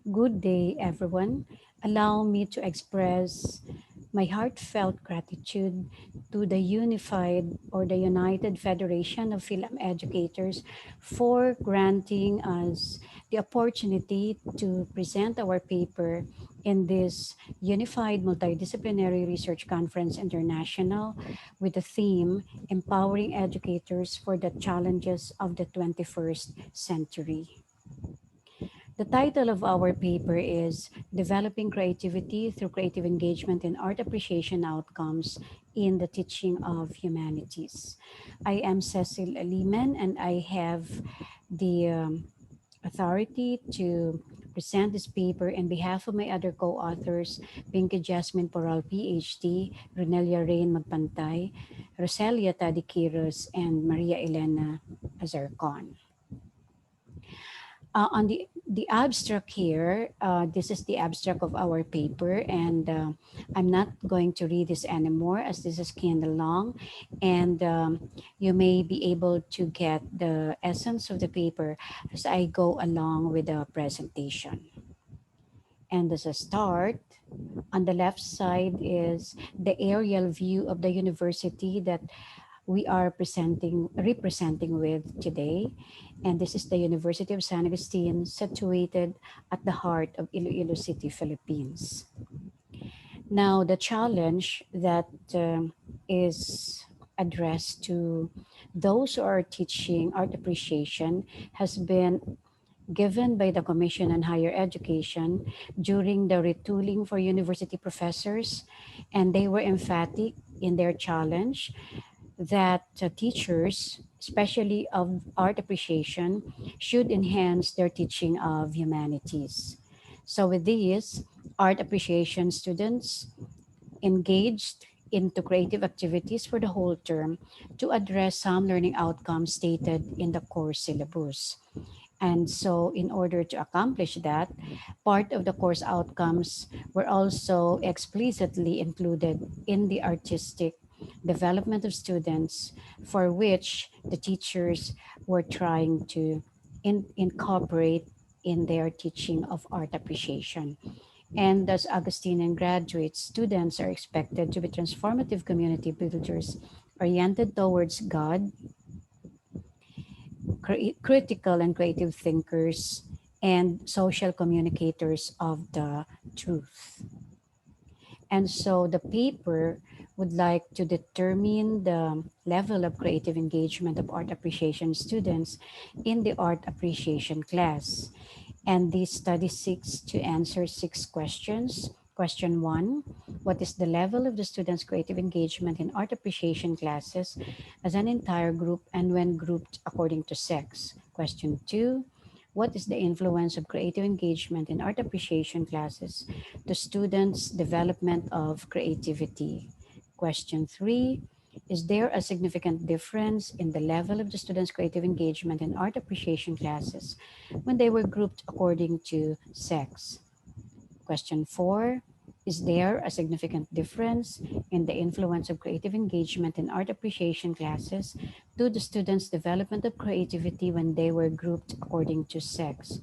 Good day, everyone. Allow me to express my heartfelt gratitude to the United Federation of Film Educators for granting us the opportunity to present our paper in this Unified Multidisciplinary Research Conference International with the theme Empowering Educators for the Challenges of the 21st Century. The title of our paper is Developing Creativity Through Creative Engagement in Art Appreciation Outcomes in the Teaching of Humanities. I am Cecil Aliman and I have the authority to present this paper on behalf of my other co-authors, Pinky Jasmine Poral, PhD, Renelia Rain Magpantay, Roselia Tadikiros, and Maria Elena Azarcon. On the abstract here, this is the abstract of our paper, and I'm not going to read this anymore as this is kind of long, and you may be able to get the essence of the paper as I go along with the presentation. And as a start, on the left side is the aerial view of the university that we are representing with today. And this is the University of San Agustin, situated at the heart of Iloilo City, Philippines. Now, the challenge that is addressed to those who are teaching art appreciation has been given by the Commission on Higher Education during the retooling for university professors, and they were emphatic in their challenge that teachers, especially of art appreciation, should enhance their teaching of humanities. So with these, art appreciation students engaged into creative activities for the whole term to address some learning outcomes stated in the course syllabus. And so, in order to accomplish that, part of the course outcomes were also explicitly included in the artistic development of students, for which the teachers were trying to incorporate in their teaching of art appreciation. And as Augustinian graduates, students are expected to be transformative community builders oriented towards God, critical and creative thinkers, and social communicators of the truth. And so the paper would like to determine the level of creative engagement of art appreciation students in the art appreciation class. And this study seeks to answer 6 questions. Question 1, what is the level of the students' creative engagement in art appreciation classes as an entire group and when grouped according to sex? Question 2, what is the influence of creative engagement in art appreciation classes to students' development of creativity? Question 3, is there a significant difference in the level of the students' creative engagement in art appreciation classes when they were grouped according to sex? Question 4, is there a significant difference in the influence of creative engagement in art appreciation classes to the students' development of creativity when they were grouped according to sex?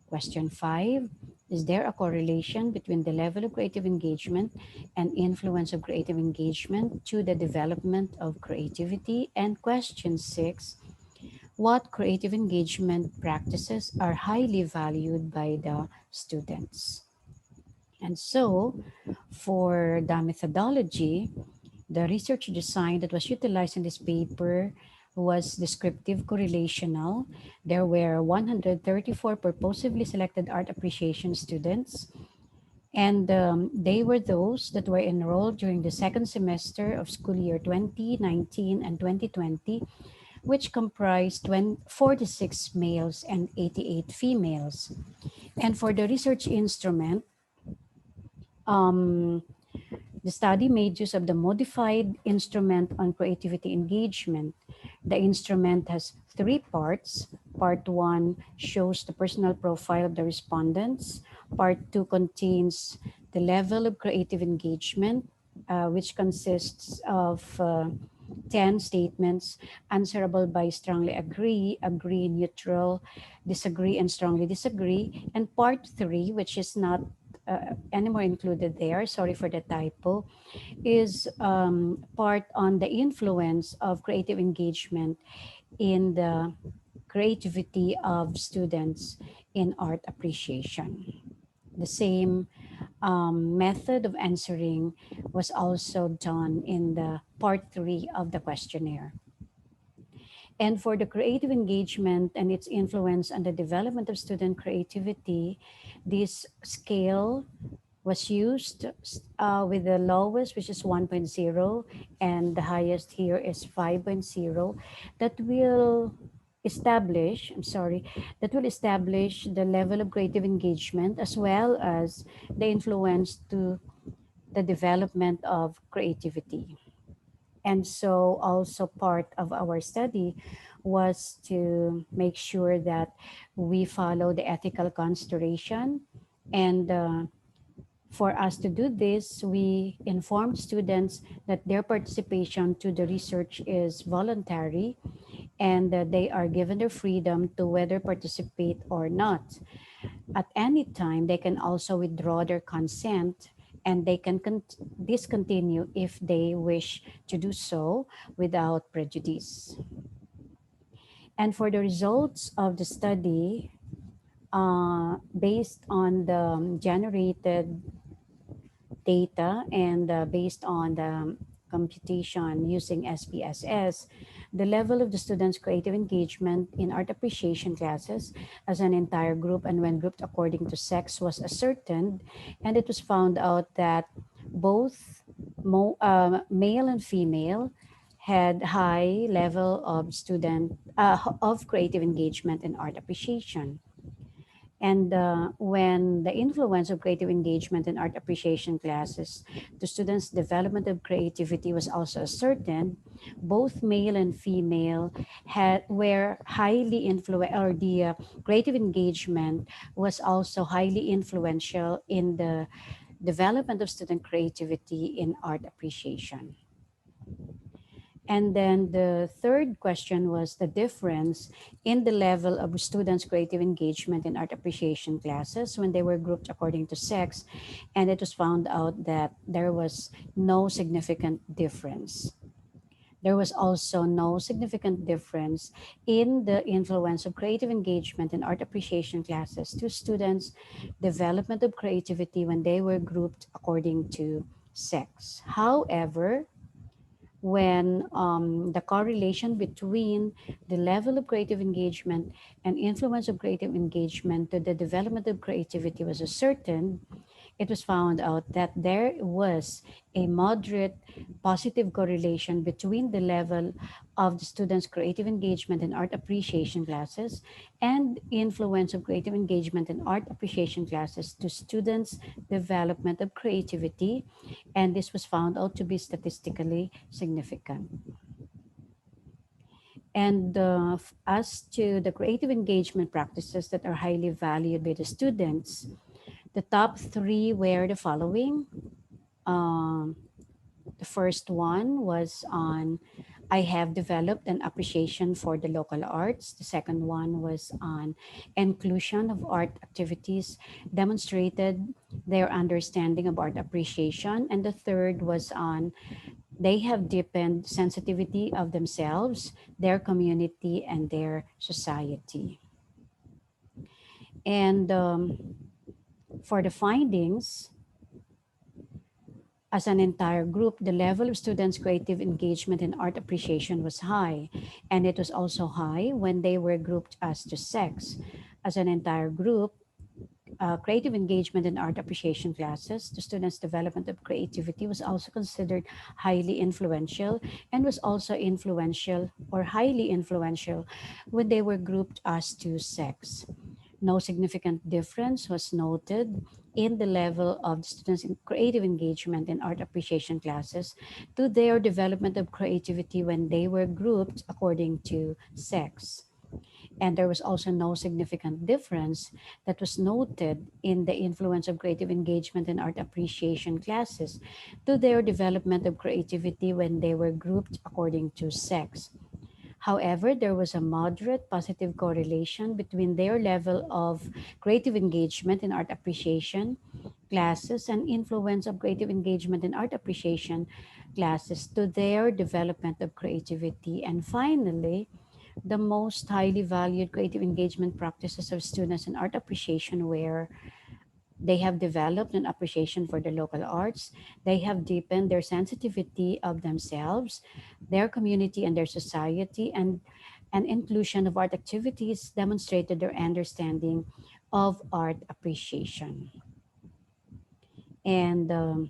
Question 5, is there a correlation between the level of creative engagement and influence of creative engagement to the development of creativity? And question 6, what creative engagement practices are highly valued by the students? And so, for the methodology, the research design that was utilized in this paper was descriptive correlational. There were 134 purposively selected art appreciation students, and they were those that were enrolled during the second semester of school year 2019 and 2020, which comprised 46 males and 88 females. And for the research instrument, um, the study made use of the modified instrument on creativity engagement. The instrument has 3 parts. Part 1 shows the personal profile of the respondents. Part 2 contains the level of creative engagement, which consists of 10 statements answerable by strongly agree, agree, neutral, disagree, and strongly disagree. And part 3, which is not anymore included there, sorry for the typo, is part on the influence of creative engagement in the creativity of students in art appreciation. The same method of answering was also done in the part 3 of the questionnaire. And for the creative engagement and its influence on the development of student creativity, this scale was used with the lowest, which is 1.0, and the highest here is 5.0, that will I'm sorry, that will establish the level of creative engagement as well as the influence to the development of creativity. And so, also part of our study was to make sure that we follow the ethical consideration. And for us to do this, we informed students that their participation to the research is voluntary and that they are given the freedom to whether participate or not. At any time, they can also withdraw their consent and they can discontinue if they wish to do so without prejudice. And for the results of the study, based on the generated data and based on the computation using SPSS, the level of the students' creative engagement in art appreciation classes as an entire group and when grouped according to sex was ascertained, and it was found out that both male and female had high level of of creative engagement in art appreciation. And when the influence of creative engagement in art appreciation classes to students' development of creativity was also ascertained, both male and female were highly influential, or the creative engagement was also highly influential in the development of student creativity in art appreciation. And then the third question was the difference in the level of students' creative engagement in art appreciation classes when they were grouped according to sex. And it was found out that there was no significant difference. There was also no significant difference in the influence of creative engagement in art appreciation classes to students' development of creativity when they were grouped according to sex. However, when the correlation between the level of creative engagement and influence of creative engagement to the development of creativity was ascertained, it was found out that there was a moderate positive correlation between the level of the students' creative engagement in art appreciation classes and influence of creative engagement in art appreciation classes to students' development of creativity, and this was found out to be statistically significant. And as to the creative engagement practices that are highly valued by the students, the top three were the following. Um, the first one was on I have developed an appreciation for the local arts. The second one was on inclusion of art activities demonstrated their understanding of art appreciation. And the third was on they have deepened sensitivity of themselves, their community, and their society. And for the findings, as an entire group, the level of students' creative engagement in art appreciation was high, and it was also high when they were grouped as to sex. As an entire group, creative engagement in art appreciation classes, the students' development of creativity was also considered highly influential and was also influential or highly influential when they were grouped as to sex. No significant difference was noted in the level of the students' creative engagement in art appreciation classes to their development of creativity when they were grouped according to sex. And there was also no significant difference that was noted in the influence of creative engagement and art appreciation classes to their development of creativity when they were grouped according to sex. However, there was a moderate positive correlation between their level of creative engagement in art appreciation classes and influence of creative engagement in art appreciation classes to their development of creativity. And finally, the most highly valued creative engagement practices of students in art appreciation were they have developed an appreciation for the local arts. They have deepened their sensitivity of themselves, their community, and their society, and an inclusion of art activities demonstrated their understanding of art appreciation. And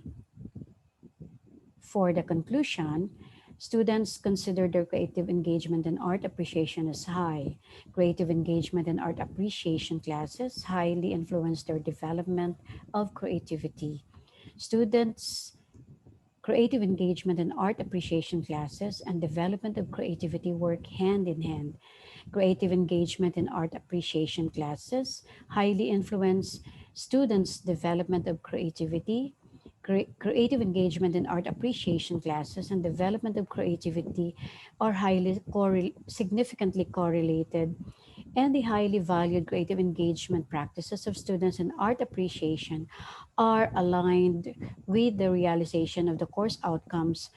for the conclusion, students consider their creative engagement and art appreciation as high. Creative engagement and art appreciation classes highly influence their development of creativity. Students' creative engagement and art appreciation classes and development of creativity work hand in hand. Creative engagement and art appreciation classes highly influence students' development of creativity. Creative engagement and art appreciation classes and development of creativity are significantly correlated, and the highly valued creative engagement practices of students in art appreciation are aligned with the realization of the course outcomes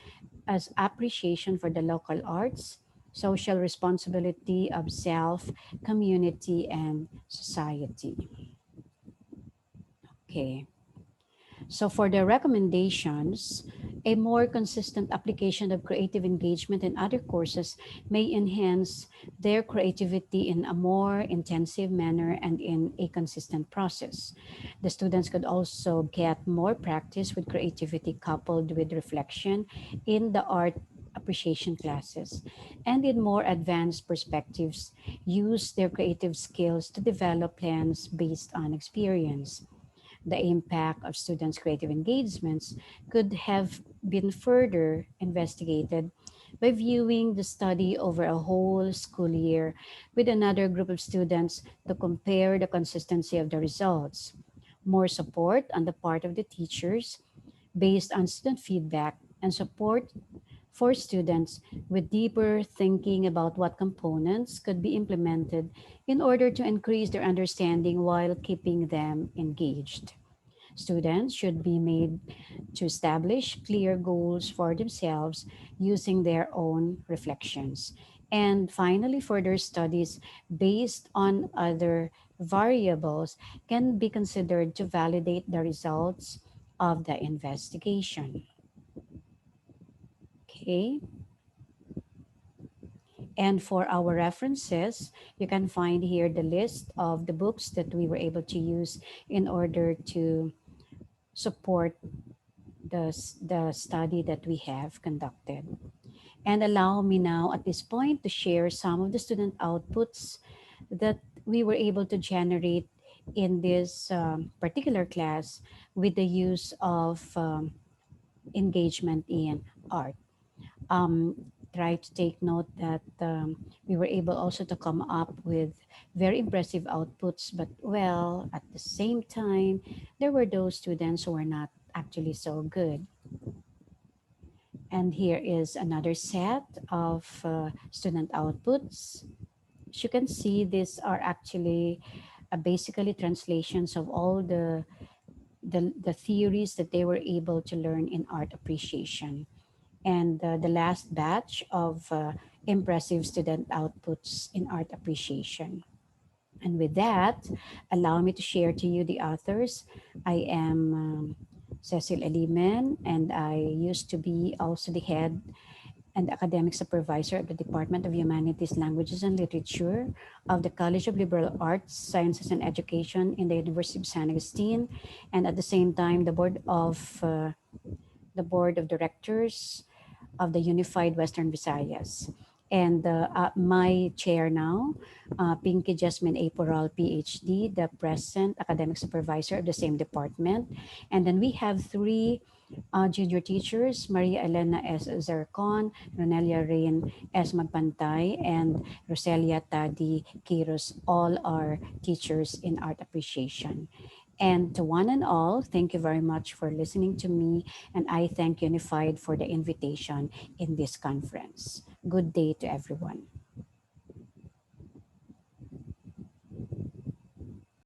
as appreciation for the local arts, social responsibility of self, community, and society. Okay. So, for the recommendations, a more consistent application of creative engagement in other courses may enhance their creativity in a more intensive manner and in a consistent process. The students could also get more practice with creativity coupled with reflection in the art appreciation classes, and in more advanced perspectives use their creative skills to develop plans based on experience. The impact of students' creative engagements could have been further investigated by viewing the study over a whole school year with another group of students to compare the consistency of the results. More support on the part of the teachers based on student feedback and support for students with deeper thinking about what components could be implemented in order to increase their understanding while keeping them engaged. Students should be made to establish clear goals for themselves using their own reflections. And finally, further studies based on other variables can be considered to validate the results of the investigation. Okay. And for our references, you can find here the list of the books that we were able to use in order to support the study that we have conducted. And allow me now at this point to share some of the student outputs that we were able to generate in this particular class with the use of engagement in art. Try to take note that we were able also to come up with very impressive outputs, but well, at the same time, there were those students who were not actually so good. And here is another set of student outputs. As you can see, these are actually basically translations of all the theories that they were able to learn in art appreciation. And the last batch of impressive student outputs in art appreciation. And with that, allow me to share to you the authors. I am Cecil Elimen, and I used to be also the head and academic supervisor of the Department of Humanities, Languages, and Literature of the College of Liberal Arts, Sciences, and Education in the University of San Agustin, and at the same time, the board of directors of the Unified Western Visayas. And my chair now, Pinky Jasmine Aporal, PhD, the present academic supervisor of the same department. And then we have three junior teachers, Maria Elena S. Zercon, Ronelia Rain S. Magpantay, and Roselia Tadi Kiros, all are teachers in art appreciation. And to one and all, thank you very much for listening to me, and I thank Unified for the invitation in this conference. Good day to everyone.